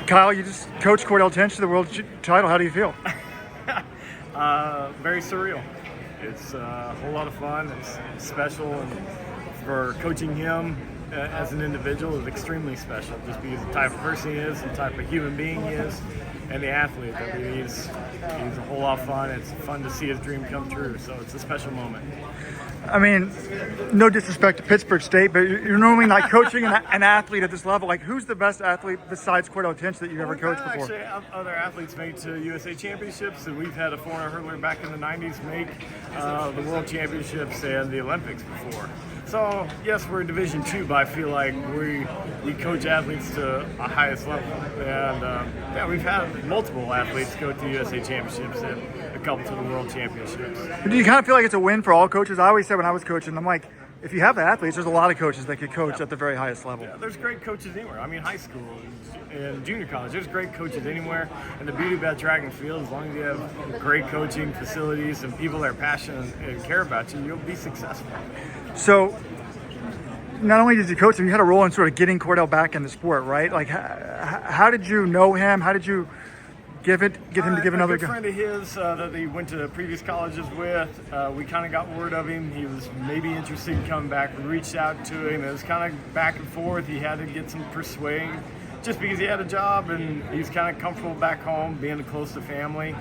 Kyle, you just coached Cordell Tinch to the world title. How do you feel? Very surreal. It's a whole lot of fun. It's special, and for coaching him as an individual is extremely special, just because the type of person he is, the type of human being he is, and the athlete. I mean, he's a whole lot of fun. It's fun to see his dream come true, so it's a special moment. I mean, no disrespect to Pittsburgh State, but you're normally not coaching an athlete at this level. Like, who's the best athlete besides Cordell Tinch that you've ever coached before? Actually, other athletes make to USA Championships, and we've had a 400 hurdler back in the 90s make the World Championships and the Olympics before. So, yes, we're Division II, but I feel like we coach athletes to a highest level. And, yeah, we've had multiple athletes go to USA Championships and a couple to the World Championships. Do you kind of feel like it's a win for all coaches? I always said when I was coaching, I'm like, if you have the athletes, there's a lot of coaches that could coach at the very highest level. Yeah, there's great coaches anywhere. I mean, high school and junior college, there's great coaches anywhere. And the beauty about track and field, as long as you have great coaching facilities and people that are passionate and care about you, you'll be successful. So, not only did you coach him, you had a role in sort of getting Cordell back in the sport, right? Like, how did you know him? How did you get him to give another go? A good friend of his that he went to previous colleges with, we kind of got word of him. He was maybe interested in coming back. We reached out to him. It was kind of back and forth. He had to get some persuading just because he had a job and he was kind of comfortable back home, being close to family.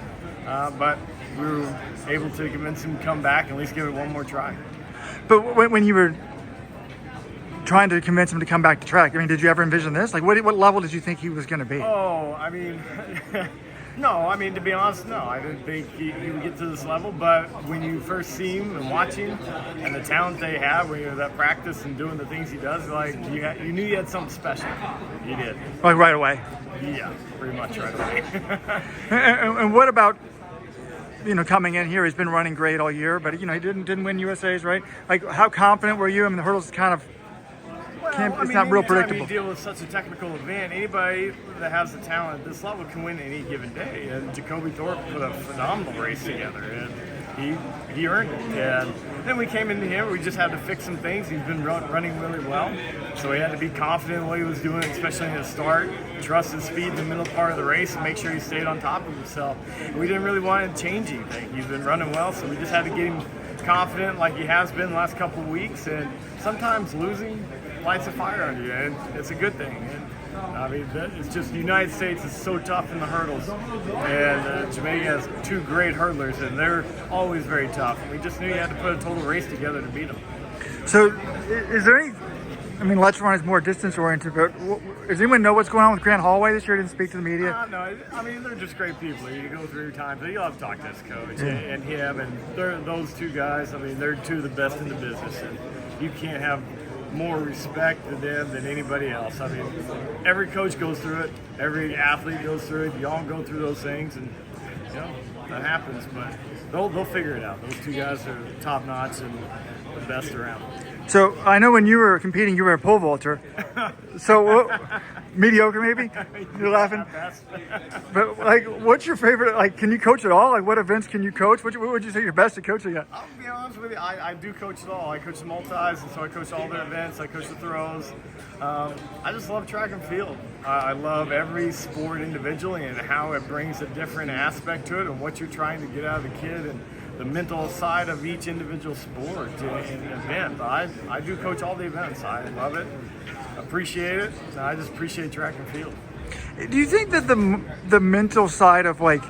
But we were able to convince him to come back and at least give it one more try. But when you were trying to convince him to come back to track, I mean, did you ever envision this? Like, what level did you think he was going to be? Oh, I mean, no. I mean, to be honest, no. I didn't think he would get to this level. But when you first see him and watch him and the talent they have, when you're that practice and doing the things he does, like you knew you had something special. You did. Like right away? Yeah, pretty much right away. and what about, coming in here? He's been running great all year, but he didn't win USA's, right? Like, how confident were you? I mean, the hurdles kind of it's not real predictable. You deal with such a technical event, anybody that has the talent at this level can win any given day. And Jacoby Thorpe put a phenomenal race together, and he earned it. And then we came into him, we just had to fix some things. He's been running really well, so he had to be confident in what he was doing, especially in the start, trust his speed in the middle part of the race, and make sure he stayed on top of himself. We didn't really want to change anything. He's been running well, so we just had to get him confident like he has been the last couple of weeks. And sometimes losing lights a fire under you, and it's a good thing. And I mean, it's just the United States is so tough in the hurdles, and Jamaica has two great hurdlers, and they're always very tough. We just knew you had to put a total race together to beat them. So, is there any? I mean, Let's Run is more distance oriented, but does anyone know what's going on with Grant Hallway this year? Didn't speak to the media. No, I mean, they're just great people. You go through your time, you'll have to talk to this coach and him, and those two guys. I mean, they're two of the best in the business, and you can't have more respect to them than anybody else. I mean, every coach goes through it, every athlete goes through it. You all go through those things, and that happens. But they'll figure it out. Those two guys are top notch and the best around. So I know when you were competing, you were a pole vaulter. So mediocre, maybe? You're laughing. But like, what's your favorite? Like, can you coach at all? Like, what events can you coach? What would you say you're best at coaching at? I'll be honest with you, I do coach it all. I coach the multis, and so I coach all the events. I coach the throws. I just love track and field. I love every sport individually and how it brings a different aspect to it and what you're trying to get out of the kid and the mental side of each individual sport and event. I do coach all the events. I love it, appreciate it, and I just appreciate track and field. Do you think that the mental side of like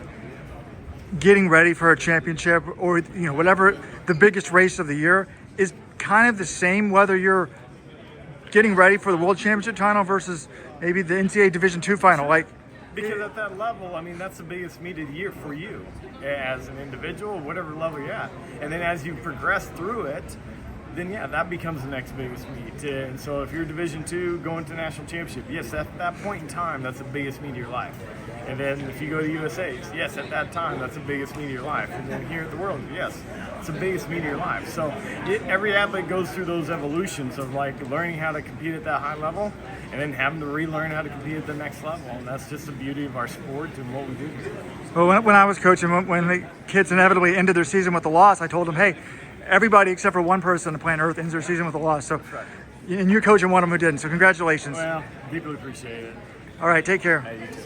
getting ready for a championship or whatever the biggest race of the year is kind of the same whether you're getting ready for the World Championship final versus maybe the NCAA Division II final? Like, because at that level, I mean, that's the biggest meet of the year for you as an individual, whatever level you're at. And then as you progress through it, then that becomes the next biggest meet. And so if you're Division II going to national championship, yes, at that point in time, that's the biggest meet of your life. And then if you go to USA's, yes, at that time, that's the biggest meet of your life. And then here at the World, yes, it's the biggest meet of your life. So every athlete goes through those evolutions of like learning how to compete at that high level and then having to relearn how to compete at the next level. And that's just the beauty of our sport and what we do. Well, when I was coaching, when the kids inevitably ended their season with a loss, I told them, hey, everybody except for one person on the planet Earth ends their season with a loss. So, that's right. And you're coaching one of them who didn't. So congratulations. Well, deeply appreciate it. All right, take care. Hey, you too.